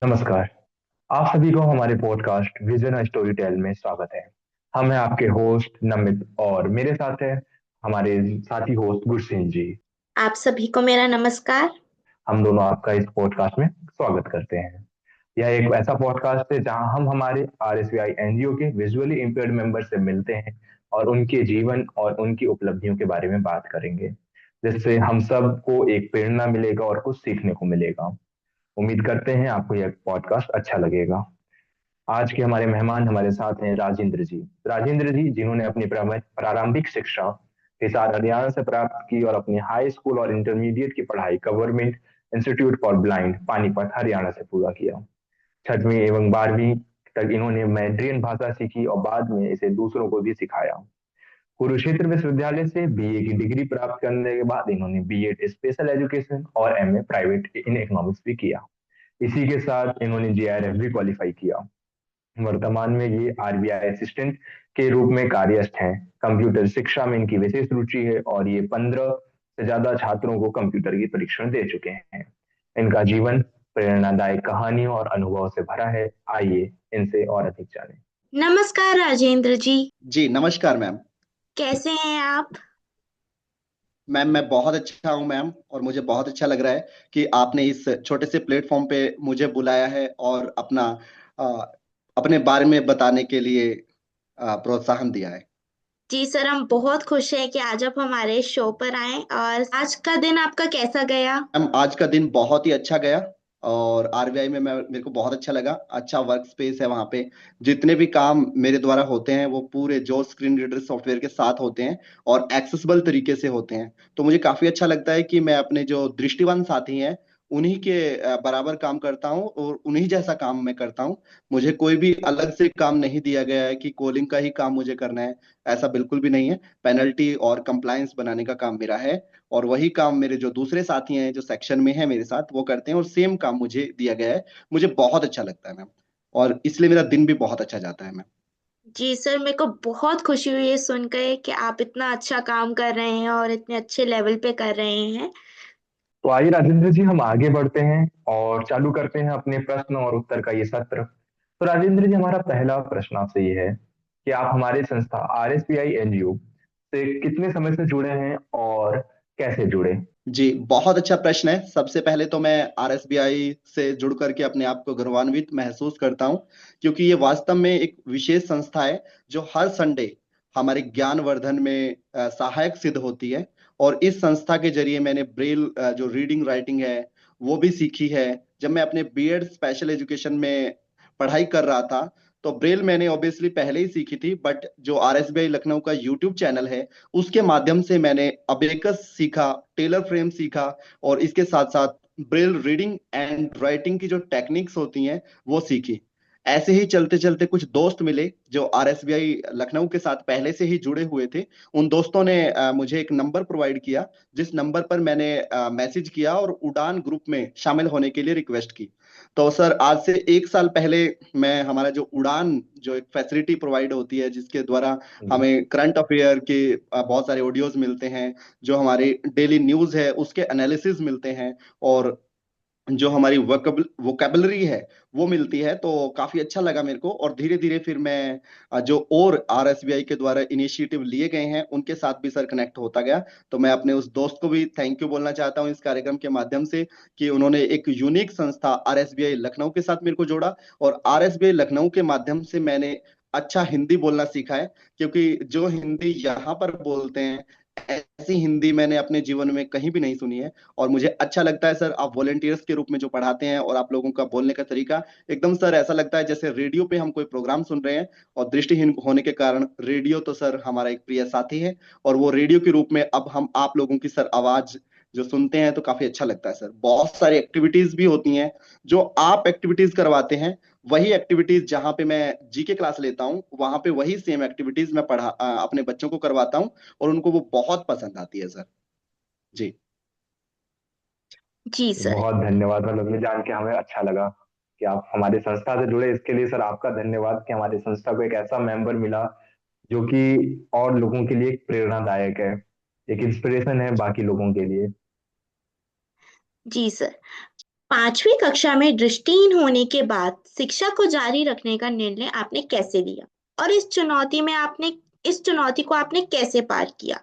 नमस्कार। आप सभी को हमारे पॉडकास्ट विजन स्टोरी टेल में स्वागत है। हम हैं आपके होस्ट नमित और मेरे साथ है हमारे साथी होस्ट गुरसिंह जी। आप सभी को मेरा नमस्कार। हम दोनों आपका इस पॉडकास्ट में स्वागत करते हैं। यह एक ऐसा पॉडकास्ट है जहां हम हमारे आरएसवीआई एनजीओ के विजुअली इम्पेयर्ड मेंबर से मिलते हैं और उनके जीवन और उनकी उपलब्धियों के बारे में बात करेंगे, जिससे हम सबको एक प्रेरणा मिलेगा और कुछ सीखने को मिलेगा। उम्मीद करते हैं आपको यह पॉडकास्ट अच्छा लगेगा। आज के हमारे मेहमान हमारे साथ हैं राजेंद्र जी। राजेंद्र जी जिन्होंने अपनी प्रारंभिक शिक्षा हिसार हरियाणा से प्राप्त की और अपनी हाई स्कूल और इंटरमीडिएट की पढ़ाई government institute for blind Panipat Haryana से पूरा किया। छठवीं एवं 12वीं तक इन्होंने मैंड्रियन भाषा सीखी और बाद में इसे दूसरों को भी सिखाया। कुरुक्षेत्र विश्वविद्यालय से बीए की डिग्री प्राप्त करने के बाद इन्होंने बीएड स्पेशल एजुकेशन और एमए प्राइवेट इन इकोनॉमिक्स भी किया। इसी के साथ इन्होंने जेआरएफ भी क्वालिफाई किया। वर्तमान में ये आरबीआई असिस्टेंट के रूप में कार्यस्थ हैं। कंप्यूटर शिक्षा में इनकी विशेष रुचि है और ये 15 से ज्यादा छात्रों को कंप्यूटर की परीक्षण दे चुके हैं। इनका जीवन प्रेरणादायक कहानियों और अनुभव से भरा है। आइए इनसे और अधिक जानें। नमस्कार राजेंद्र जी। जी नमस्कार मैम। कैसे हैं आप? मैम मैं बहुत अच्छा हूँ मैम, और मुझे बहुत अच्छा लग रहा है कि आपने इस छोटे से प्लेटफॉर्म पे मुझे बुलाया है और अ, अपने बारे में बताने के लिए प्रोत्साहन दिया है। जी सर, हम बहुत खुश हैं कि आज आप हमारे शो पर आए। और आज का दिन आपका कैसा गया? मैम आज का दिन बहुत ही अच्छा गया, और आरबीआई में मैं मेरे को बहुत अच्छा लगा। अच्छा वर्क स्पेस है वहाँ पे। जितने भी काम मेरे द्वारा होते हैं वो पूरे जो स्क्रीन रीडर सॉफ्टवेयर के साथ होते हैं और एक्सेसिबल तरीके से होते हैं। तो मुझे काफी अच्छा लगता है कि मैं अपने जो दृष्टिवान साथी हैं उन्हीं के बराबर काम करता हूँ और उन्हीं जैसा काम मैं करता हूँ। मुझे कोई भी अलग से काम नहीं दिया गया है कि कोडिंग का ही काम मुझे करना है। ऐसा बिल्कुल भी नहीं है। पेनल्टी और कंप्लायंस बनाने का काम मेरा है, और वही काम मेरे जो दूसरे साथी हैं जो सेक्शन में हैं मेरे साथ वो करते हैं, और सेम काम मुझे दिया गया है। मुझे बहुत अच्छा लगता है मैम, और इसलिए मेरा दिन भी बहुत अच्छा जाता है मैम। जी सर, मेरे को बहुत खुशी हुई है सुनकर कि आप इतना अच्छा काम कर रहे हैं और इतने अच्छे लेवल पे कर रहे हैं। तो आइए राजेंद्र जी हम आगे बढ़ते हैं और चालू करते हैं अपने प्रश्न और उत्तर का ये सत्र। तो राजेंद्र जी हमारा पहला प्रश्न आपसे ये है कि आप हमारे संस्था आरएसपीआई एनजीओ से कितने समय से जुड़े हैं और कैसे जुड़े। जी बहुत अच्छा प्रश्न है। सबसे पहले तो मैं आरएसबीआई से जुड़ करके अपने आप को गौरवान्वित महसूस करता हूं, क्योंकि ये वास्तव में एक विशेष संस्था है जो हर संडे हमारे ज्ञानवर्धन में सहायक सिद्ध होती है। और इस संस्था के जरिए मैंने ब्रेल जो रीडिंग राइटिंग है वो भी सीखी है। जब मैं अपने बीएड स्पेशल एजुकेशन में पढ़ाई कर रहा था तो ब्रेल मैंने ऑब्वियसली पहले ही सीखी थी, बट जो आरएसबीआई लखनऊ का यूट्यूब चैनल है उसके माध्यम से मैंने अबेकस सीखा, टेलर फ्रेम सीखा, और इसके साथ साथ ब्रेल रीडिंग एंड राइटिंग की जो टेक्निक्स होती हैं वो सीखी। ऐसे ही चलते चलते कुछ दोस्त मिले जो आरएसबीआई लखनऊ के साथ पहले से ही जुड़े हुए थे। उन दोस्तों ने मुझे एक नंबर प्रोवाइड किया, जिस नंबर पर मैंने मैसेज किया और उड़ान ग्रुप में शामिल होने के लिए रिक्वेस्ट की। तो सर आज से 1 साल पहले मैं हमारा जो उड़ान जो एक फैसिलिटी प्रोवाइड होती है जिसके द्वारा जी। हमें करंट अफेयर के बहुत सारे ऑडियोज मिलते हैं, जो हमारी डेली न्यूज है उसके एनालिसिस मिलते हैं, और जो हमारी वोकेबलरी है वो मिलती है। तो काफी अच्छा लगा मेरे को, और धीरे धीरे फिर मैं जो और आरएसबीआई के द्वारा इनिशिएटिव लिए गए हैं उनके साथ भी सर कनेक्ट होता गया। तो मैं अपने उस दोस्त को भी थैंक यू बोलना चाहता हूं इस कार्यक्रम के माध्यम से कि उन्होंने एक यूनिक संस्था आरएसबीआई लखनऊ के साथ मेरे को जोड़ा, और आरएसबीआई लखनऊ के माध्यम से मैंने अच्छा हिंदी बोलना सीखा है। क्योंकि जो हिंदी यहाँ पर बोलते हैं ऐसी हिंदी मैंने अपने जीवन में कहीं भी नहीं सुनी है। और मुझे अच्छा लगता है सर आप वॉलेंटियर्स के रूप में जो पढ़ाते हैं, और आप लोगों का बोलने का तरीका एकदम सर ऐसा लगता है जैसे रेडियो पे हम कोई प्रोग्राम सुन रहे हैं। और दृष्टिहीन होने के कारण रेडियो तो सर हमारा एक प्रिय साथी है, और वो रेडियो के रूप में अब हम आप लोगों की सर आवाज जो सुनते हैं तो काफी अच्छा लगता है सर। बहुत सारी एक्टिविटीज भी होती हैं जो आप एक्टिविटीज करवाते हैं, वही एक्टिविटीज जहां पे मैं जीके क्लास लेता हूँ वहां पे वही सेम एक्टिविटीज मैं अपने बच्चों को करवाता हूँ, और उनको वो बहुत पसंद आती है सर। जी। जी सर। बहुत धन्यवाद। मतलब ये जान के हमें अच्छा लगा कि आप हमारी संस्था से जुड़े। इसके लिए सर आपका धन्यवाद कि हमारी संस्था को एक ऐसा मेंबर मिला जो कि और लोगों के लिए एक प्रेरणादायक है, एक इंस्पिरेशन है बाकी लोगों के लिए। जी सर। 5वीं कक्षा में दृष्टिहीन होने के बाद शिक्षा को जारी रखने का निर्णय आपने कैसे लिया? और इस चुनौती को आपने कैसे पार किया?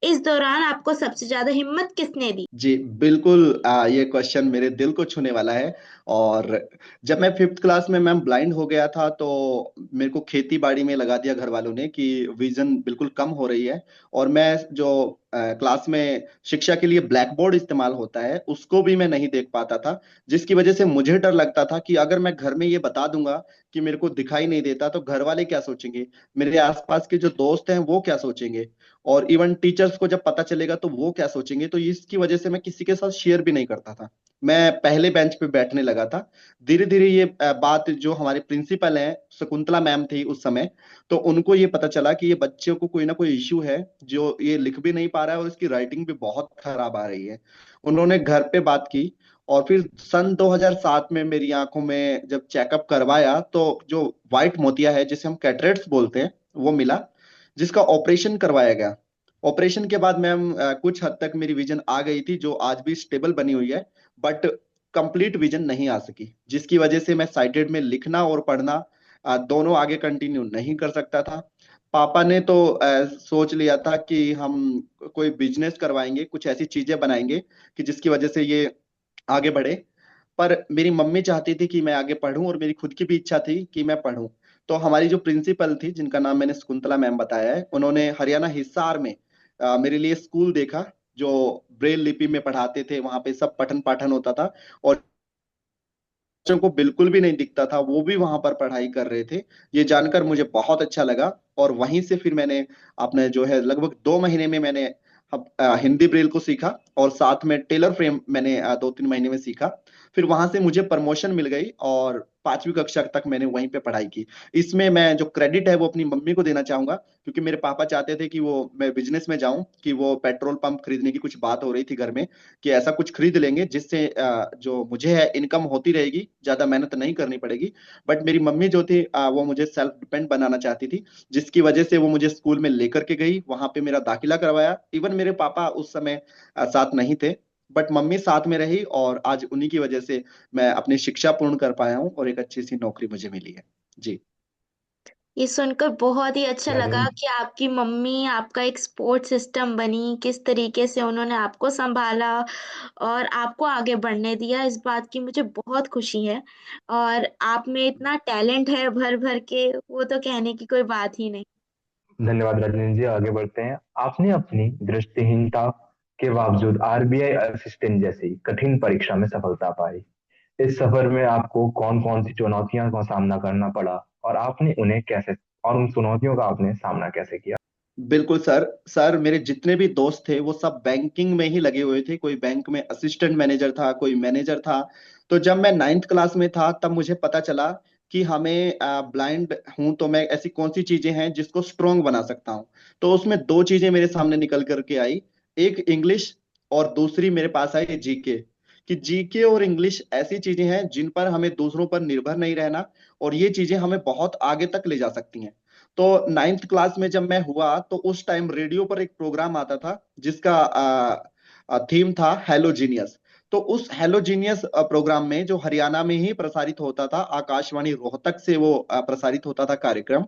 इस दौरान आपको सबसे ज्यादा हिम्मत किसने दी? जी बिल्कुल, ये क्वेश्चन मेरे दिल को छूने वाला है। और जब मैं 5th क्लास में मैम ब्लाइंड हो गया था तो मेरे को खेती बाड़ी में लगा दिया घर वालों ने कि विजन बिल्कुल कम हो रही है। और मैं जो क्लास में शिक्षा के लिए ब्लैक बोर्ड इस्तेमाल होता है उसको भी मैं नहीं देख पाता था, जिसकी वजह से मुझे डर लगता था कि अगर मैं घर में ये बता दूंगा कि मेरे को दिखाई नहीं देता तो घर वाले क्या सोचेंगे, मेरे आसपास के जो दोस्त हैं वो क्या सोचेंगे, और इवन टीचर्स को जब पता चलेगा तो वो क्या सोचेंगे। तो इसकी वजह से मैं किसी के साथ शेयर भी नहीं करता था, मैं पहले बेंच पे बैठने लगा था। धीरे धीरे ये बात जो हमारे प्रिंसिपल हैं, शकुंतला मैम थी उस समय, तो उनको ये पता चला कि ये बच्चे को कोई ना कोई इश्यू है, जो ये लिख भी नहीं पा रहा है और इसकी राइटिंग भी बहुत खराब आ रही है। उन्होंने घर पे बात की और फिर सन 2007 में मेरी आंखों में जब चेकअप करवाया तो जो व्हाइट मोतिया है जिसे हम कैटरेट्स बोलते हैं वो मिला, जिसका ऑपरेशन करवाया गया। ऑपरेशन के बाद मैम कुछ हद तक मेरी विजन आ गई थी जो आज भी स्टेबल बनी हुई है, बट कंप्लीट विजन नहीं आ सकी, जिसकी वजह से मैं साइटेड में लिखना और पढ़ना दोनों आगे कंटिन्यू नहीं कर सकता था। पापा ने तो सोच लिया था कि हम कोई बिजनेस करवाएंगे, कुछ ऐसी चीजें बनाएंगे कि जिसकी वजह से ये आगे बढ़े। पर मेरी मम्मी चाहती थी कि मैं आगे पढूं और मेरी खुद की भी इच्छा थी कि मैं पढूं। तो हमारी जो प्रिंसिपल थी जिनका नाम मैंने शकुंतला मैम बताया है, उन्होंने हरियाणा हिसार में मेरे लिए स्कूल देखा जो ब्रेल लिपि में पढ़ाते थे, वहां पे सब पठन पाठन होता था और बच्चों को बिल्कुल भी नहीं दिखता था वो भी वहां पर पढ़ाई कर रहे थे। ये जानकर मुझे बहुत अच्छा लगा और वहीं से फिर मैंने अपने जो है लगभग 2 महीने में मैंने हिंदी ब्रेल को सीखा और साथ में टेलर फ्रेम मैंने 2-3 महीने में सीखा। फिर वहां से मुझे प्रमोशन मिल गई और 5वीं कक्षा तक मैंने वहीं पे पढ़ाई की। इसमें मैं जो क्रेडिट है वो अपनी मम्मी को देना चाहूंगा, क्योंकि मेरे पापा चाहते थे कि वो मैं बिजनेस में जाऊं, कि वो पेट्रोल पंप खरीदने की कुछ बात हो रही थी घर में कि ऐसा कुछ खरीद लेंगे जिससे जो मुझे है इनकम होती रहेगी, ज्यादा मेहनत नहीं करनी पड़ेगी। बट मेरी मम्मी जो थी वो मुझे सेल्फ डिपेंड बनाना चाहती थी, जिसकी वजह से वो मुझे स्कूल में लेकर के गई, वहां पे मेरा दाखिला करवाया। इवन मेरे पापा उस समय साथ नहीं थे, बट मम्मी साथ में रही और आज उन्हीं की वजह से मैं अपनी शिक्षा पूर्ण कर पाया हूँ और एक अच्छी सी नौकरी मुझे मिली है। जी ये सुनकर बहुत ही अच्छा लगा चलिए, कि आपकी मम्मी आपका एक सपोर्ट सिस्टम बनी, किस तरीके से उन्होंने आपको संभाला और आपको आगे बढ़ने दिया, इस बात की मुझे बहुत खुशी है। और आप में इतना टैलेंट है भर भर के, वो तो कहने की कोई बात ही नहीं। धन्यवाद रजनी जी। आगे बढ़ते हैं। आपने अपनी दृष्टिहीनता के बावजूद आरबीआई असिस्टेंट जैसी कठिन परीक्षा में सफलता पाई। इस सफर में आपको कौन कौन सी चुनौतियों का सामना करना पड़ा और आपने उन्हें कैसे, और उन चुनौतियों का आपने सामना कैसे किया? बिल्कुल सर। सर मेरे जितने भी दोस्त थे वो सब बैंकिंग में ही लगे हुए थे, कोई बैंक में असिस्टेंट मैनेजर था, कोई मैनेजर था। तो जब मैं 9th क्लास में था तब मुझे पता चला कि हमें ब्लाइंड हूं तो मैं ऐसी कौन सी चीजें हैं जिसको स्ट्रोंग बना सकता हूं। तो उसमें दो चीजें मेरे सामने निकल करके आई, एक इंग्लिश और दूसरी मेरे पास आई जीके। कि जीके और इंग्लिश ऐसी चीजें हैं जिन पर हमें दूसरों पर निर्भर नहीं रहना और ये चीजें हमें बहुत आगे तक ले जा सकती हैं। तो 9th क्लास में जब मैं हुआ तो उस टाइम रेडियो पर एक प्रोग्राम आता था जिसका थीम था हेलो जीनियस। तो उस हेलो जीनियस प्रोग्राम में जो हरियाणा में ही प्रसारित होता था, आकाशवाणी रोहतक से वो प्रसारित होता था कार्यक्रम।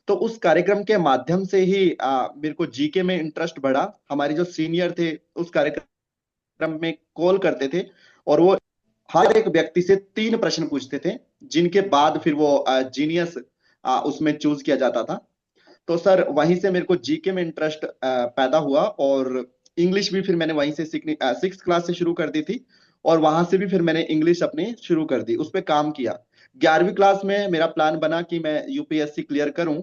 तो उस कार्यक्रम के माध्यम से ही मेरे को जीके में इंटरेस्ट बढ़ा। हमारे जो सीनियर थे उस कार्यक्रम में कॉल करते थे और वो हर एक व्यक्ति से 3 प्रश्न पूछते थे, जिनके बाद फिर वो जीनियस उसमें चूज किया जाता था। तो सर वहीं से मेरे को जीके में इंटरेस्ट पैदा हुआ और इंग्लिश भी फिर मैंने वहीं से सीखनी 6th क्लास से शुरू कर दी थी और वहां से भी फिर मैंने इंग्लिश अपनी शुरू कर दी, उस पर काम किया। 11वीं क्लास में मेरा प्लान बना कि मैं यूपीएससी क्लियर करूं,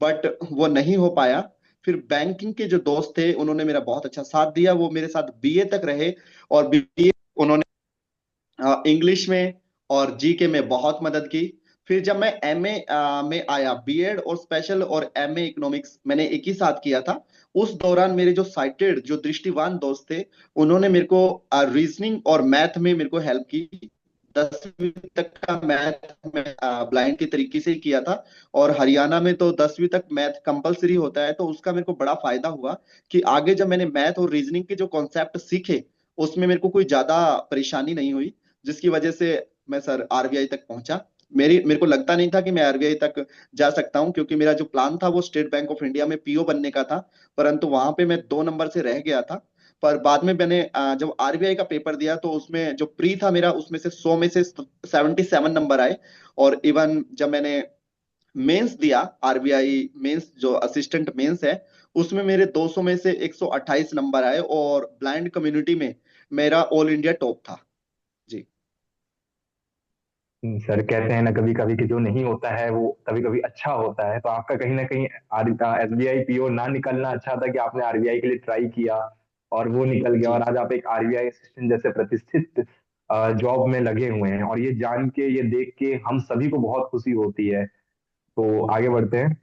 बट वो नहीं हो पाया। फिर बैंकिंग के जो दोस्त थे उन्होंने मेरा बहुत अच्छा साथ दिया, वो मेरे साथ बीए तक रहे और बीए उन्होंने इंग्लिश में और जीके में बहुत मदद की। फिर जब मैं एमए में आया, बीएड और स्पेशल और एमए इकोनॉमिक्स मैंने एक ही साथ किया था। उस दौरान मेरे जो साइटेड जो दृष्टिवान दोस्त थे उन्होंने मेरे को रीजनिंग और मैथ में मेरे को हेल्प की। 10वीं तक का मैथ में ब्लाइंड के तरीके से ही किया था और हरियाणा में तो 10वीं तक मैथ कंपलसरी होता है, तो उसका मेरे को बड़ा फायदा हुआ कि आगे जब मैंने मैथ और रीजनिंग के जो कॉन्सेप्ट सीखे उसमें मेरे को कोई ज्यादा परेशानी नहीं हुई, जिसकी वजह से मैं सर आरबीआई तक पहुंचा। मेरे को लगता नहीं था कि मैं आरबीआई तक जा सकता हूँ, क्योंकि मेरा जो प्लान था वो स्टेट बैंक ऑफ इंडिया में पीओ बनने का था। परंतु वहां पे मैं 2 नंबर से रह गया था। पर बाद में मैंने जब आरबीआई का पेपर दिया तो उसमें जो प्री था मेरा, उसमें से 100 में से 77 नंबर आए। और इवन जब मैंने मेंस दिया, आरबीआई मेंस जो असिस्टेंट मेंस है, उसमें मेरे 200 में से 128 नंबर आए, और ब्लाइंड कम्युनिटी में मेरा ऑल इंडिया टॉप था। जी। सर कहते हैं ना कभी कभी कि जो नहीं होता है वो कभी कभी अच्छा होता है, तो आपका कहीं ना कहीं एसबीआई पीओ ना निकलना अच्छा था कि आपने आरबीआई के लिए ट्राई किया और वो निकल गया, और जी। आज आप एक आरबीआई असिस्टेंट जैसे प्रतिष्ठित जॉब में लगे हुए हैं। और ये जान के, ये देख के हम सभी को बहुत खुशी होती है। तो आगे बढ़ते हैं।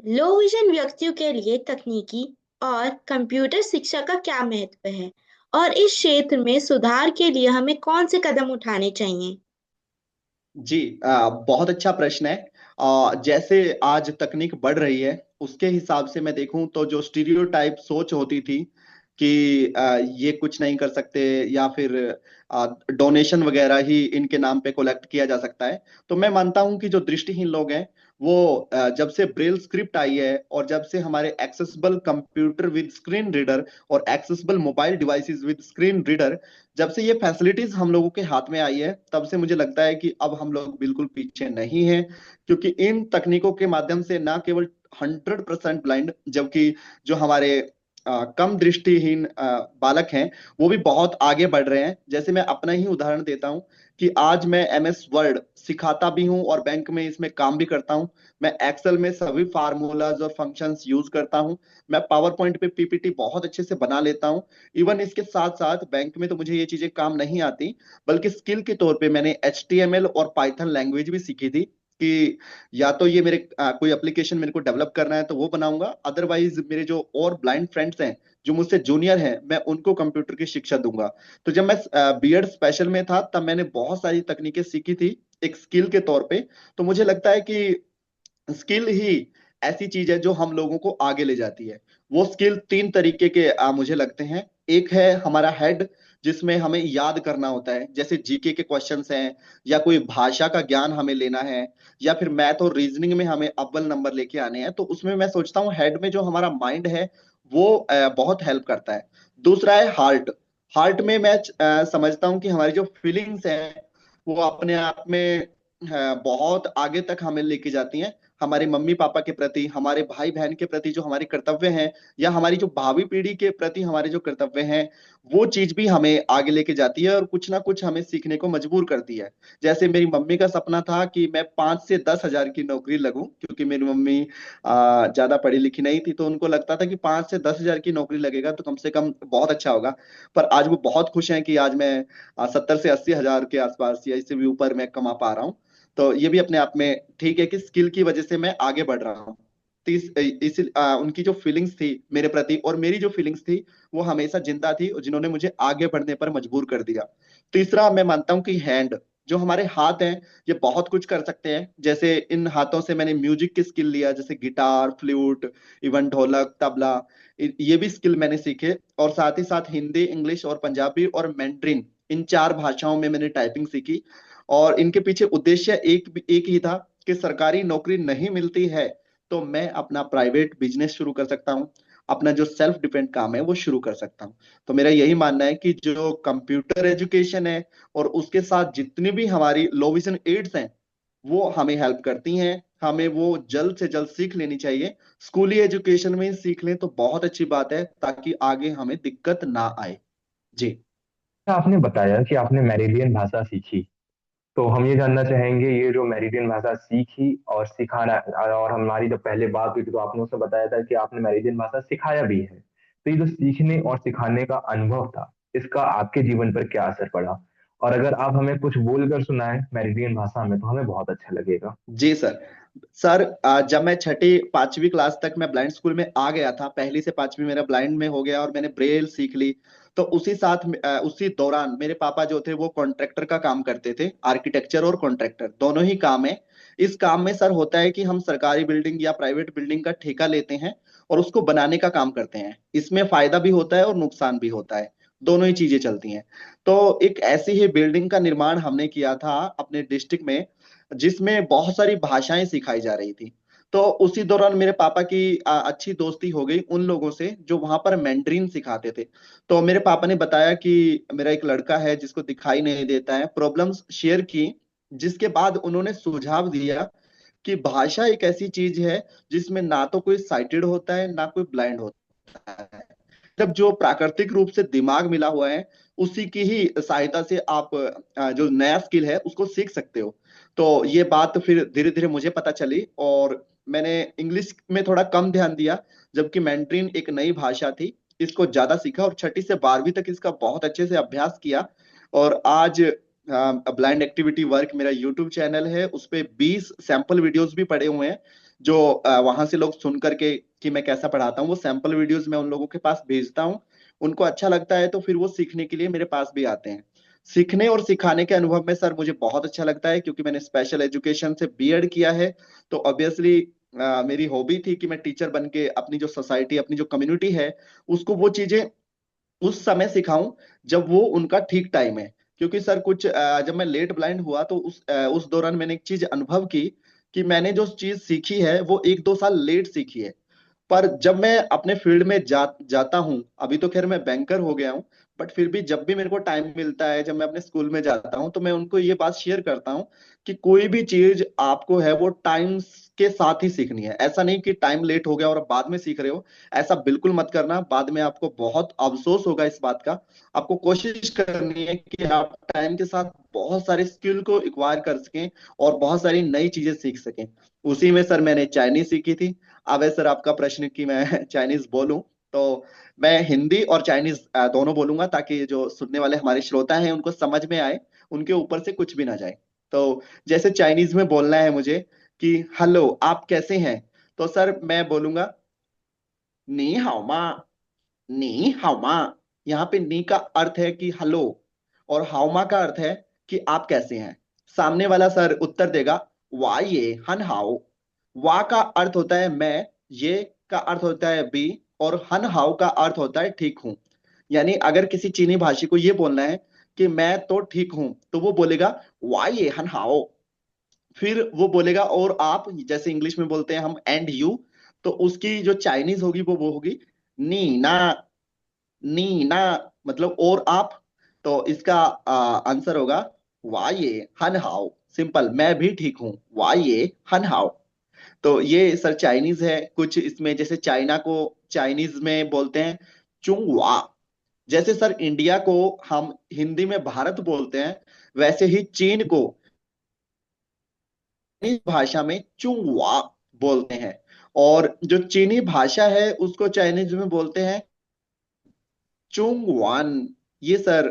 लो विजन व्यक्तियों के लिए तकनीकी और कंप्यूटर शिक्षा का क्या महत्व है, और इस क्षेत्र में सुधार के लिए हमें कौन से कदम उठाने चाहिए? जी। बहुत अच्छा प्रश्न है। जैसे आज तकनीक बढ़ रही है, उसके हिसाब से मैं देखूं तो जो स्टीरियोटाइप सोच होती थी कि ये कुछ नहीं कर सकते, या फिर डोनेशन वगैरह ही इनके नाम पे कलेक्ट किया जा सकता है, तो मैं मानता हूं कि जो दृष्टिहीन लोग हैं वो जब से ब्रेल स्क्रिप्ट आई है, और जब से हमारे accessible computer with screen reader और accessible mobile devices with screen reader, जब से ये फैसिलिटीज हम लोगों के हाथ में आई है, तब से मुझे लगता है कि अब हम लोग बिल्कुल पीछे नहीं हैं। क्योंकि इन तकनीकों के माध्यम से ना केवल 100% ब्लाइंड, जबकि जो हमारे कम दृष्टिहीन बालक हैं, वो भी बहुत आगे बढ़ रहे हैं। जैसे मैं अपना ही उदाहरण देता हूं कि आज मैं एमएस वर्ड सिखाता भी हूं और बैंक में इसमें काम भी करता हूं। मैं एक्सेल में सभी फार्मूलाज और फंक्शंस यूज करता हूं। मैं पावर पॉइंट पे पीपीटी बहुत अच्छे से बना लेता हूं। इवन इसके साथ साथ बैंक में तो मुझे ये चीजें काम नहीं आती, बल्कि स्किल के तौर पे मैंने एचटीएमएल और पाइथन लैंग्वेज भी सीखी थी कि या तो ये मेरे कोई एप्लीकेशन मेरे को डेवलप करना है तो वो बनाऊंगा, अदरवाइज मेरे जो और ब्लाइंड फ्रेंड्स हैं जो मुझसे जूनियर हैं, मैं उनको कंप्यूटर की शिक्षा दूंगा। तो जब मैं बीएड स्पेशल में था तब मैंने बहुत सारी तकनीकें सीखी थी एक स्किल के तौर पे। तो मुझे लगता है कि स्किल ही ऐसी चीज है जो हम लोगों को आगे ले जाती है। वो स्किल 3 तरीके के मुझे लगते हैं। एक है हमारा हेड, जिसमें हमें याद करना होता है, जैसे जीके के क्वेश्चंस हैं, या कोई भाषा का ज्ञान हमें लेना है, या फिर मैथ और रीजनिंग में हमें अव्वल नंबर लेके आने हैं, तो उसमें मैं सोचता हूँ हेड में जो हमारा माइंड है वो बहुत हेल्प करता है। दूसरा है हार्ट। हार्ट में मैं समझता हूँ कि हमारी जो फीलिंग्स हैं वो अपने आप में बहुत आगे तक हमें लेके जाती हैं। हमारे मम्मी पापा के प्रति, हमारे भाई बहन के प्रति जो हमारे कर्तव्य हैं, या हमारी जो भावी पीढ़ी के प्रति हमारे जो कर्तव्य हैं, वो चीज भी हमें आगे लेके जाती है और कुछ ना कुछ हमें सीखने को मजबूर करती है। जैसे मेरी मम्मी का सपना था कि मैं 5 से 10 हजार की नौकरी लगूं, क्योंकि मेरी मम्मी ज्यादा पढ़ी लिखी नहीं थी, तो उनको लगता था कि 5 से 10 हजार की नौकरी लगेगा तो कम से कम बहुत अच्छा होगा। पर आज वो बहुत खुश हैं कि आज मैं 70 से 80 हजार के आसपास या इससे भी ऊपर मैं कमा पा रहा हूँ। तो ये भी अपने आप में ठीक है कि स्किल की वजह से मैं आगे बढ़ रहा हूँ। तो उनकी जो फीलिंग्स थी मेरे प्रति और मेरी जो फीलिंग्स थी, वो हमेशा जिंदा थी, जिन्होंने मुझे आगे बढ़ने पर मजबूर कर दिया। तीसरा मैं मानता हूँ कि हैंड, जो हमारे हाथ हैं, ये बहुत कुछ कर सकते हैं। जैसे इन हाथों से मैंने म्यूजिक की स्किल लिया, जैसे गिटार, फ्लूट, इवन ढोलक, तबला, ये भी स्किल मैंने सीखे। और साथ ही साथ हिंदी, इंग्लिश और पंजाबी और मैंड्रिन, इन 4 भाषाओं में मैंने टाइपिंग सीखी। और इनके पीछे उद्देश्य एक ही था कि सरकारी नौकरी नहीं मिलती है तो मैं अपना प्राइवेट बिजनेस शुरू कर सकता हूँ, अपना जो सेल्फ डिपेंड काम है वो शुरू कर सकता हूँ। तो मेरा यही मानना है कि जो कंप्यूटर एजुकेशन है और उसके साथ जितनी भी हमारी लो विजन एड्स हैं, वो हमें हेल्प करती हैं। हमें वो जल्द से जल्द सीख लेनी चाहिए। स्कूली एजुकेशन में ही सीख लें तो बहुत अच्छी बात है, ताकि आगे हमें दिक्कत ना आए। जी। आपने बताया कि आपने मैरिडियन भाषा सीखी, तो हम ये जानना चाहेंगे ये जो मेरिडियन भाषा सीखी और सिखाना, और हमारी जब पहले बात हुई थी तो आपने उसमें बताया था कि आपने मेरिडियन भाषा सिखाया भी है, तो ये जो सीखने और सिखाने का अनुभव था, इसका आपके जीवन पर क्या असर पड़ा? और अगर आप हमें कुछ बोलकर सुनाएं मेरिडियन भाषा में तो हमें बहुत अच्छा लगेगा। जी सर। सर जब मैं छठी 5वीं क्लास तक मैं ब्लाइंड स्कूल में आ गया था, पहली से 5वीं मेरा ब्लाइंड में हो गया और मैंने ब्रेल सीख ली। तो उसी दौरान मेरे पापा जो थे वो कॉन्ट्रैक्टर का काम करते थे, आर्किटेक्चर और कॉन्ट्रैक्टर दोनों ही काम है। इस काम में सर होता है कि हम सरकारी बिल्डिंग या प्राइवेट बिल्डिंग का ठेका लेते हैं और उसको बनाने का काम करते हैं। इसमें फायदा भी होता है और नुकसान भी होता है। दोनों ही चीजें चलती हैं। तो एक ऐसी ही बिल्डिंग का निर्माण हमने किया था अपने डिस्ट्रिक्ट में, जिसमें बहुत सारी भाषाएं सिखाई जा रही थी। तो उसी दौरान मेरे पापा की अच्छी दोस्ती हो गई उन लोगों से जो वहां पर मैंड्रीन सिखाते थे। तो मेरे पापा ने बताया कि मेरा एक लड़का है जिसको दिखाई नहीं देता है, प्रॉब्लम्स शेयर की, जिसके बाद उन्होंने सुझाव दिया कि भाषा एक ऐसी चीज है जिसमें ना तो कोई साइटेड होता है ना कोई ब्लाइंड होता है। जब जो प्राकृतिक रूप से दिमाग मिला हुआ है, उसी की ही सहायता से आप जो नया स्किल है उसको सीख सकते हो। तो ये बात फिर धीरे धीरे मुझे पता चली, और मैंने इंग्लिश में थोड़ा कम ध्यान दिया, जबकि मैंड्रीन एक नई भाषा थी, इसको ज्यादा सीखा और छठी से 12वीं तक इसका बहुत अच्छे से अभ्यास किया। और आज ब्लाइंड एक्टिविटी वर्क मेरा यूट्यूब चैनल है, उस पे 20 सैंपल वीडियोस भी पड़े हुए हैं, जो वहां से लोग सुन करके कि मैं कैसा पढ़ाता हूँ, वो सैंपल वीडियोस मैं उन लोगों के पास भेजता हूँ। उनको अच्छा लगता है तो फिर वो सीखने के लिए मेरे पास भी आते हैं। सीखने और सिखाने के अनुभव में सर मुझे बहुत अच्छा लगता है, क्योंकि मैंने स्पेशल एजुकेशन से बीएड किया है। तो ऑब्वियसली मेरी हॉबी थी कि मैं टीचर बन के अपनी जो सोसाइटी, अपनी जो कम्युनिटी है, उसको वो चीजें उस समय सिखाऊं जब वो उनका ठीक टाइम है। क्योंकि सर कुछ जब मैं लेट ब्लाइंड हुआ तो उस दौरान मैंने एक चीज अनुभव की कि मैंने जो चीज सीखी है वो 1-2 साल लेट सीखी है। पर जब मैं अपने फील्ड में जाता हूँ, अभी तो खैर मैं बैंकर हो गया हूँ, बट फिर भी जब भी मेरे को टाइम मिलता है, जब मैं अपने स्कूल में जाता हूँ, तो मैं उनको ये बात शेयर करता हूँ कि कोई भी चीज आपको है वो टाइम के साथ ही सीखनी है। ऐसा नहीं कि टाइम लेट हो गया और आप बाद में सीख रहे हो, ऐसा बिल्कुल मत करना, बाद में आपको बहुत अफसोस होगा इस बात का। आपको कोशिश करनी है कि आप टाइम के साथ बहुत सारे स्किल को एक्वायर कर सकें और बहुत सारी नई चीजें सीख सकें। उसी में सर मैंने चाइनीज सीखी थी। अब है सर आपका प्रश्न कि मैं चाइनीज बोलूं, तो मैं हिंदी और चाइनीज दोनों बोलूंगा, ताकि जो सुनने वाले हमारे श्रोता हैं उनको समझ में आए, उनके ऊपर से कुछ भी ना जाए। तो जैसे चाइनीज में बोलना है मुझे कि हेलो आप कैसे हैं, तो सर मैं बोलूंगा नी हाओ मा, नी हाओ मा। यहाँ पे नी का अर्थ है कि हेलो, और हाओ मा का अर्थ है कि आप कैसे हैं। सामने वाला सर उत्तर देगा वा ये हन हाओ। वा का अर्थ होता है मैं, ये का अर्थ होता है बी, और हन हाओ का अर्थ होता है ठीक हूं। यानी अगर किसी चीनी भाषी को ये बोलना है कि मैं तो ठीक हूं, तो वो बोलेगा वा ये हन हाओ। फिर वो बोलेगा और आप, जैसे इंग्लिश में बोलते हैं हम एंड यू, तो उसकी जो चाइनीज होगी वो होगी नी ना। नी ना मतलब और आप। तो इसका आंसर होगा वाये हन हाओ। सिंपल, मैं भी ठीक हूँ, वाये हन हाओ। तो ये सर चाइनीज है। कुछ इसमें जैसे चाइना को चाइनीज में बोलते हैं चुंगवा। जैसे सर इंडिया को हम हिंदी में भारत बोलते हैं, वैसे ही चीन को चीनी भाषा में चुंगवा बोलते हैं। और जो चीनी भाषा है उसको चाइनीज में बोलते हैं चुंगवान। ये सर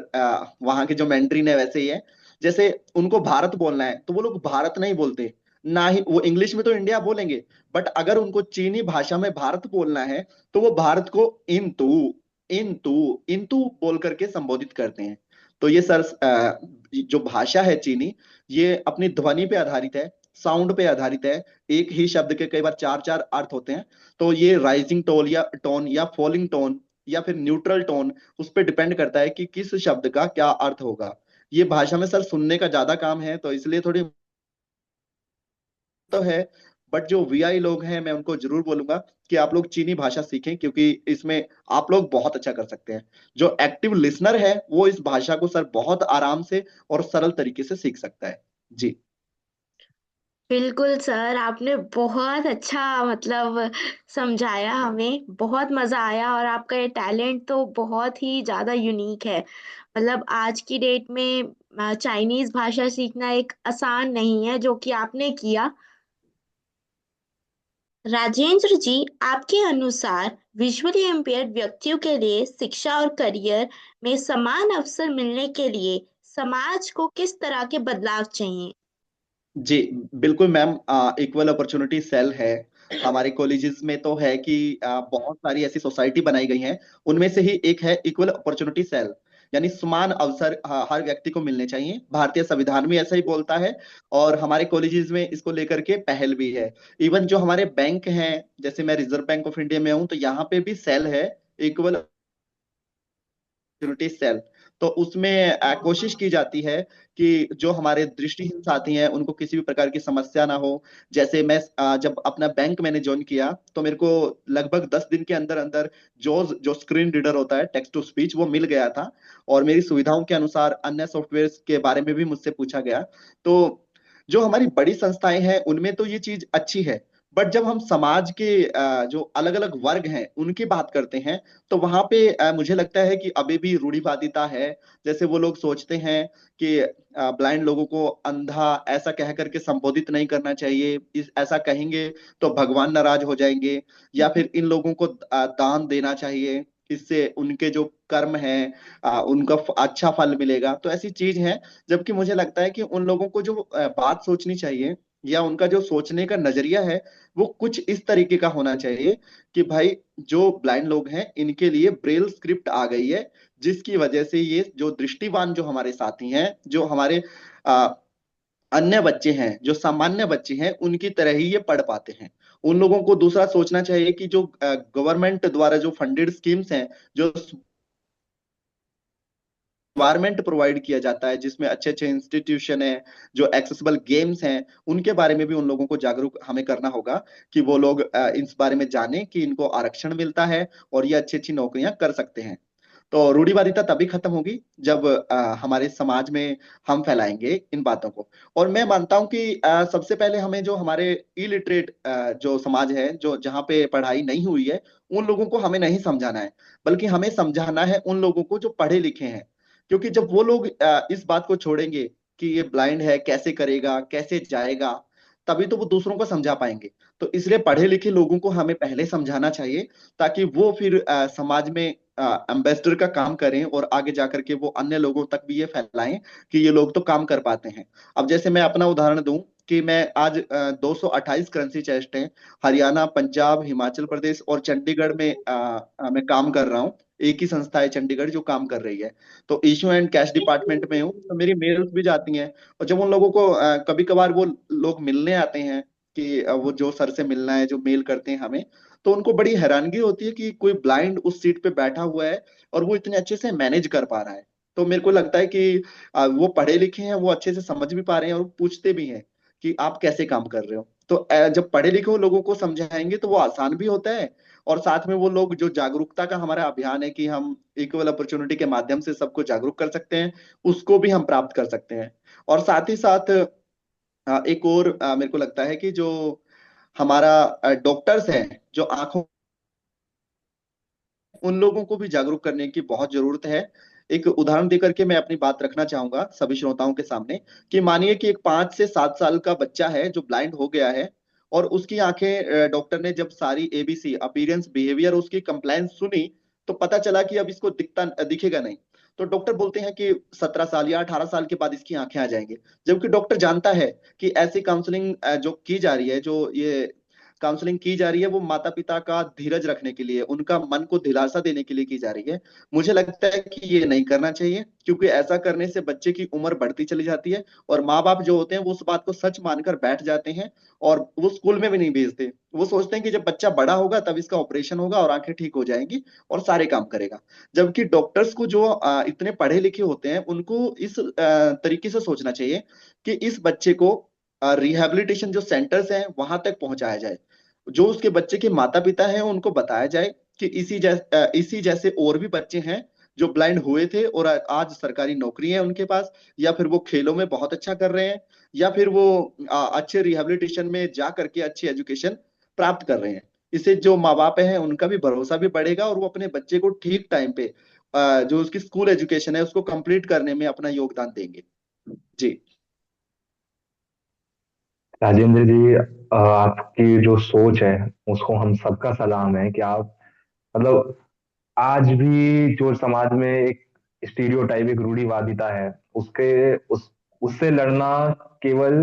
वहां के जो मैंड्रीन है वैसे ही है। जैसे उनको भारत बोलना है तो वो लोग भारत नहीं बोलते, ना ही वो इंग्लिश में तो इंडिया बोलेंगे, बट अगर उनको चीनी भाषा में भारत बोलना है तो वो भारत को इंतु इंतु इंतु बोल करके संबोधित करते हैं। तो ये सर जो भाषा है चीनी, ये अपनी ध्वनि पे आधारित है, साउंड पे आधारित है। एक ही शब्द के कई बार चार चार अर्थ होते हैं। तो ये राइजिंग टोन या फॉलिंग टोन या फिर न्यूट्रल टोन, उस पर डिपेंड करता है कि किस शब्द का क्या अर्थ होगा। ये भाषा में सर सुनने का ज्यादा काम है, तो इसलिए थोड़ी तो है। बट जो वीआई लोग हैं मैं उनको जरूर बोलूंगा कि आप लोग चीनी भाषा सीखें, क्योंकि इसमें आप लोग बहुत अच्छा कर सकते हैं। जो एक्टिव लिसनर है वो इस भाषा को सर बहुत आराम से और सरल तरीके से सीख सकता है। जी। बिल्कुल सर, आपने बहुत अच्छा मतलब समझाया, हमें बहुत मजा आया। और आपका ये टैलेंट तो बहुत ही ज्यादा यूनिक है। मतलब आज की डेट में चाइनीज भाषा सीखना एक आसान नहीं है, जो कि आपने किया। राजेंद्र जी, आपके अनुसार विजुअली इम्पेयर्ड व्यक्तियों के लिए शिक्षा और करियर में समान अवसर मिलने के लिए समाज को किस तरह के बदलाव चाहिए? जी बिल्कुल मैम, इक्वल अपॉर्चुनिटी सेल है हमारे कॉलेजेस में, तो है कि बहुत सारी ऐसी सोसाइटी बनाई गई हैं। उनमें से ही एक है इक्वल अपॉर्चुनिटी सेल, यानी समान अवसर हर व्यक्ति को मिलने चाहिए। भारतीय संविधान भी ऐसा ही बोलता है, और हमारे कॉलेजेस में इसको लेकर के पहल भी है। इवन जो हमारे बैंक हैं, जैसे मैं रिजर्व बैंक ऑफ इंडिया में हूँ, तो यहाँ पे भी सेल है इक्वल अपॉर्चुनिटी सेल। तो उसमें कोशिश की जाती है कि जो हमारे दृष्टिहीन साथी हैं उनको किसी भी प्रकार की समस्या ना हो। जैसे मैं जब अपना बैंक मैंने ज्वाइन किया तो मेरे को लगभग 10 दिन के अंदर अंदर जो जो स्क्रीन रीडर होता है, टेक्स्ट टू स्पीच, वो मिल गया था। और मेरी सुविधाओं के अनुसार अन्य सॉफ्टवेयर के बारे में भी मुझसे पूछा गया। तो जो हमारी बड़ी संस्थाएं हैं उनमें तो ये चीज अच्छी है। बट जब हम समाज के जो अलग अलग वर्ग हैं उनकी बात करते हैं, तो वहां पे मुझे लगता है कि अभी भी रूढ़िवादिता है। जैसे वो लोग सोचते हैं कि ब्लाइंड लोगों को अंधा ऐसा कह करके संबोधित नहीं करना चाहिए, इस ऐसा कहेंगे तो भगवान नाराज हो जाएंगे। या फिर इन लोगों को दान देना चाहिए, इससे उनके जो कर्म है उनका अच्छा फल मिलेगा। तो ऐसी चीज है। जबकि मुझे लगता है कि उन लोगों को जो बात सोचनी चाहिए या उनका जो सोचने का नजरिया है वो कुछ इस तरीके का होना चाहिए कि भाई जो ब्लाइंड लोग हैं इनके लिए ब्रेल स्क्रिप्ट आ गई है, जिसकी वजह से ये जो दृष्टिवान जो हमारे साथी हैं, जो हमारे आ, अन्य बच्चे हैं, जो सामान्य बच्चे हैं, उनकी तरह ही ये पढ़ पाते हैं। उन लोगों को दूसरा सोचना चाहिए कि जो गवर्नमेंट द्वारा जो फंडेड स्कीम्स हैं, जो एनवायरमेंट प्रोवाइड किया जाता है, जिसमें अच्छे अच्छे इंस्टीट्यूशन है, जो एक्सेसिबल गेम्स हैं, उनके बारे में भी उन लोगों को जागरूक हमें करना होगा कि वो लोग इस बारे में जाने कि इनको आरक्षण मिलता है और ये अच्छी अच्छी नौकरियां कर सकते हैं। तो रूढ़िवादिता तभी खत्म होगी जब हमारे समाज में हम फैलाएंगे इन बातों को। और मैं मानता हूं कि सबसे पहले हमें जो हमारे इलिटरेट जो समाज है, जो जहाँ पे पढ़ाई नहीं हुई है, उन लोगों को हमें नहीं समझाना है, बल्कि हमें समझाना है उन लोगों को जो पढ़े लिखे हैं। क्योंकि जब वो लोग इस बात को छोड़ेंगे कि ये ब्लाइंड है, कैसे करेगा, कैसे जाएगा, तभी तो वो दूसरों को समझा पाएंगे। तो इसलिए पढ़े लिखे लोगों को हमें पहले समझाना चाहिए, ताकि वो फिर समाज में एम्बेसडर का काम करें और आगे जाकर के वो अन्य लोगों तक भी ये फैलाएं कि ये लोग तो काम कर पाते हैं। अब जैसे मैं अपना उदाहरण दूं कि मैं आज 228 करेंसी चेस्ट हैं, हरियाणा, पंजाब, हिमाचल प्रदेश और चंडीगढ़ में मैं काम कर रहा हूँ। एक ही संस्था है चंडीगढ़ जो काम कर रही है। तो इश्यू एंड कैश डिपार्टमेंट में हूँ, तो मेरी मेल्स भी जाती हैं। और जब उन लोगों को कभी कभार वो लोग मिलने आते हैं कि वो जो सर से मिलना है, जो मेल करते हैं हमें, तो उनको बड़ी हैरानगी होती है कि कोई ब्लाइंड उस सीट पे बैठा हुआ है और वो इतने अच्छे से मैनेज कर पा रहा है। तो मेरे को लगता है कि वो पढ़े लिखे हैं, वो अच्छे से समझ भी पा रहे हैं और पूछते भी हैं कि आप कैसे काम कर रहे हो। तो जब पढ़े लिखे हुए लोगों को समझाएंगे तो वो आसान भी होता है। और साथ में वो लोग जो जागरूकता का हमारा अभियान है कि हम इक्वल अपॉर्चुनिटी के माध्यम से सबको जागरूक कर सकते हैं, उसको भी हम प्राप्त कर सकते हैं। और साथ ही साथ एक और मेरे को लगता है कि जो हमारा डॉक्टर्स हैं, जो आंखों, उन लोगों को भी जागरूक करने की बहुत जरूरत है। एक उदाहरण देकर के मैं अपनी बात रखना चाहूंगा सभी श्रोताओं के सामने कि मानिए कि एक 5 से 7 साल का बच्चा है जो ब्लाइंड हो गया है, और उसकी आंखें, डॉक्टर ने जब सारी एबीसी, अपीयरेंस, बिहेवियर, उसकी कंप्लायंस सुनी, तो पता चला कि अब इसको दिखेगा नहीं। तो डॉक्टर बोलते हैं कि 17 साल या 18 साल के बाद इसकी आंखें आ जाएंगी। जबकि डॉक्टर जानता है कि ऐसी काउंसलिंग जो की जा रही है, जो ये काउंसलिंग की जा रही है, वो माता पिता का धीरज रखने के लिए, उनका मन को दिलासा देने के लिए की जा रही है। मुझे लगता है कि ये नहीं करना चाहिए, क्योंकि ऐसा करने से बच्चे की उम्र बढ़ती चली जाती है और माँ बाप जो होते हैं वो उस बात को सच मानकर बैठ जाते हैं और वो स्कूल में भी नहीं भेजते। वो सोचते हैं कि जब बच्चा बड़ा होगा तब इसका ऑपरेशन होगा और आंखें ठीक हो जाएंगी और सारे काम करेगा। जबकि डॉक्टर्स को जो इतने पढ़े लिखे होते हैं उनको इस तरीके से सोचना चाहिए कि इस बच्चे को रिहैबिलिटेशन जो सेंटर्स हैं वहां तक पहुंचाया जाए। जो उसके बच्चे के माता पिता हैं उनको बताया जाए कि इसी जैसे और भी बच्चे हैं जो ब्लाइंड हुए थे और आज सरकारी नौकरी है उनके पास, या फिर वो खेलों में बहुत अच्छा कर रहे हैं, या फिर वो अच्छे रिहैबिलिटेशन में जा करके अच्छी एजुकेशन प्राप्त कर रहे हैं। इससे जो माँ बाप हैं उनका भी भरोसा भी बढ़ेगा और वो अपने बच्चे को ठीक टाइम पे जो उसकी स्कूल एजुकेशन है उसको कंप्लीट करने में अपना योगदान देंगे। जी। राजेंद्र जी, आपकी जो सोच है उसको हम सबका सलाम है कि आप मतलब आज भी जो समाज में एक स्टीरियोटाइप, एक रूढ़िवादिता है, उसके उस उससे लड़ना केवल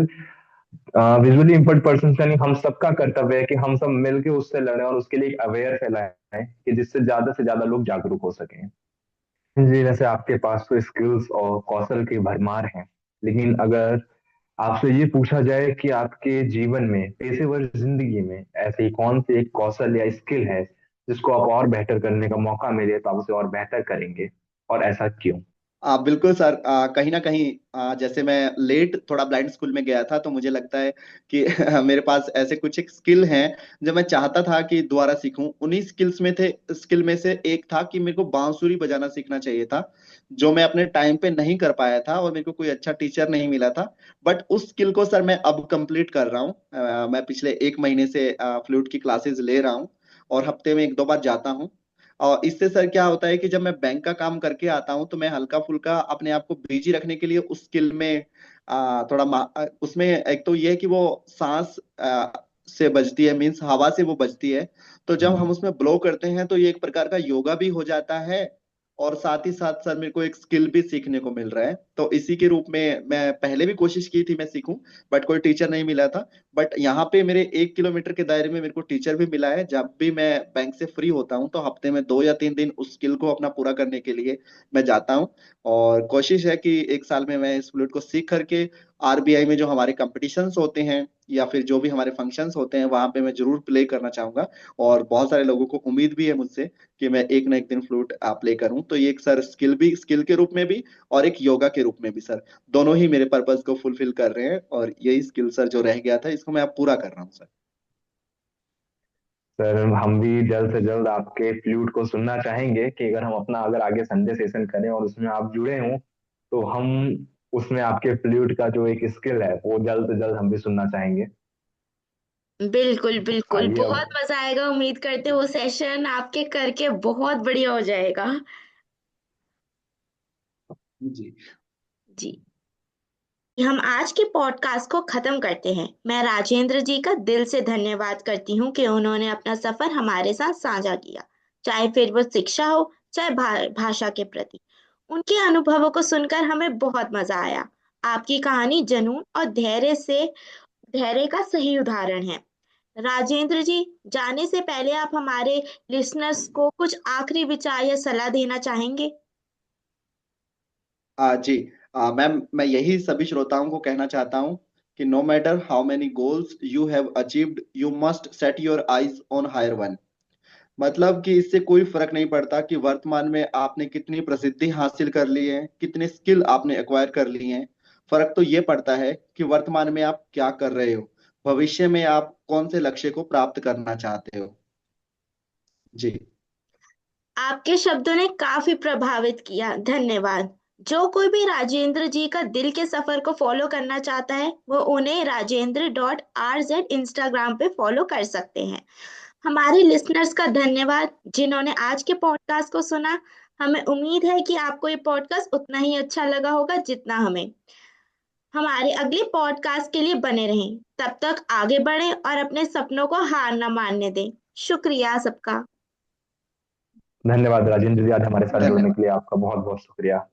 विजुअली इम्पर्ड पर्सन का नहीं, हम सबका कर्तव्य है कि हम सब मिलके उससे लड़ें और उसके लिए एक अवेयर फैलाएं कि जिससे ज्यादा से ज्यादा लोग जागरूक हो सकें। जी, वैसे आपके पास तो स्किल्स और कौशल की भरमार हैं, लेकिन अगर आपसे ये पूछा जाए कि आपके जीवन में, पेशेवर जिंदगी में ऐसी कौन सी एक कौशल या स्किल है जिसको आप और बेहतर करने का मौका मिले तो आप उसे और बेहतर करेंगे? और ऐसा क्यों? बिल्कुल सर, कहीं ना कहीं जैसे मैं लेट थोड़ा ब्लाइंड स्कूल में गया था, तो मुझे लगता है कि मेरे पास ऐसे कुछ एक स्किल हैं जो मैं चाहता था कि दोबारा सीखूं। उन्हीं स्किल में से एक था कि मेरे को बांसुरी बजाना सीखना चाहिए था, जो मैं अपने टाइम पे नहीं कर पाया था और मेरे को कोई अच्छा टीचर नहीं मिला था। बट उस स्किल को सर मैं अब कंप्लीट कर रहा हूँ। मैं पिछले 1 महीने से फ्लूट की क्लासेस ले रहा हूँ और हफ्ते में 1-2 बार जाता हूँ। और इससे सर क्या होता है कि जब मैं बैंक का काम करके आता हूँ, तो मैं हल्का फुल्का अपने आप को बिजी रखने के लिए उस स्किल में उसमें एक तो ये है कि वो सांस से बजती है, मीन्स हवा से वो बजती है। तो जब हम उसमें ब्लो करते हैं तो ये एक प्रकार का योगा भी हो जाता है, और साथ ही साथ सर मेरे को एक स्किल भी सीखने को मिल रहा है। तो इसी के रूप में मैं पहले भी कोशिश की थी मैं सीखूं, बट कोई टीचर नहीं मिला था। बट यहाँ पे मेरे 1 किलोमीटर के दायरे में मेरे को टीचर भी मिला है। जब भी मैं बैंक से फ्री होता हूँ, तो हफ्ते में 2 या 3 दिन उस स्किल को अपना पूरा करने के लिए मैं जाता हूँ। और कोशिश है कि 1 साल में मैं इस फ्लूट को सीख करके आरबीआई में जो हमारे कॉम्पिटिशन्स होते हैं या फिर जो भी हमारे फंक्शंस होते हैं, वहां पे मैं जरूर प्ले करना चाहूंगा। और बहुत सारे लोगों को उम्मीद भी है मुझसे कि मैं एक ना एक दिन फ्लूट प्ले करूं। तो ये एक सर स्किल के रूप में भी और एक योगा के रूप में भी सर, दोनों ही मेरे पर्पस को फुलफिल कर रहे हैं। और यही स्किल सर जो रह गया था, इसको मैं अब पूरा कर रहा हूँ सर। सर हम भी जल्द से जल्द आपके फ्लूट को सुनना चाहेंगे कि अगर आगे संडे सेशन करें और उसमें आप जुड़े हों, तो हम उसमें आपके फ्लूट का जो एक स्किल है वो जल्द से जल्द हम भी सुनना चाहेंगे। बिल्कुल बिल्कुल, आइए अब। बहुत मजा आएगा। उम्मीद करते हैं वो सेशन आपके करके बहुत बढ़िया हो जाएगा। जी। जी, हम आज के पॉडकास्ट को खत्म करते हैं। मैं राजेंद्र जी का दिल से धन्यवाद करती हूँ कि उन्होंने अपना सफर हमारे साथ साझा किया, चाहे फिर वो शिक्षा हो, चाहे भाषा के प्रति। उनके अनुभवों को सुनकर हमें बहुत मजा आया। आपकी कहानी जुनून और धैर्य का सही उदाहरण है। राजेंद्र जी, जाने से पहले आप हमारे लिसनर्स को कुछ आखिरी विचार या सलाह देना चाहेंगे? जी। मैम, मैं यही सभी श्रोताओं को कहना चाहता हूँ कि no matter how many goals you have achieved, you must set your eyes on higher one. मतलब कि इससे कोई फर्क नहीं पड़ता कि वर्तमान में आपने कितनी प्रसिद्धि हासिल कर ली है, कितने स्किल आपने एक्वायर कर लिए हैं। फर्क तो ये पड़ता है कि वर्तमान में आप क्या कर रहे हो, भविष्य में आप कौन से लक्ष्य को प्राप्त करना चाहते हो। जी। आपके शब्दों ने काफी प्रभावित किया, धन्यवाद। जो कोई भी राजेंद्र जी का दिल के सफर को फॉलो करना चाहता है, वो उन्हें राजेंद्र.rz इंस्टाग्राम पे फॉलो कर सकते हैं। हमारे लिसनर्स का धन्यवाद जिन्होंने आज के पॉडकास्ट को सुना। हमें उम्मीद है कि आपको ये पॉडकास्ट उतना ही अच्छा लगा होगा जितना हमें। हमारे अगले पॉडकास्ट के लिए बने रहें। तब तक आगे बढ़ें और अपने सपनों को हार न मानने दें। शुक्रिया सबका। धन्यवाद राजेंद्र जी, आज हमारे साथ जुड़ने धन्यवाद। के लिए आपका बहुत बहुत शुक्रिया।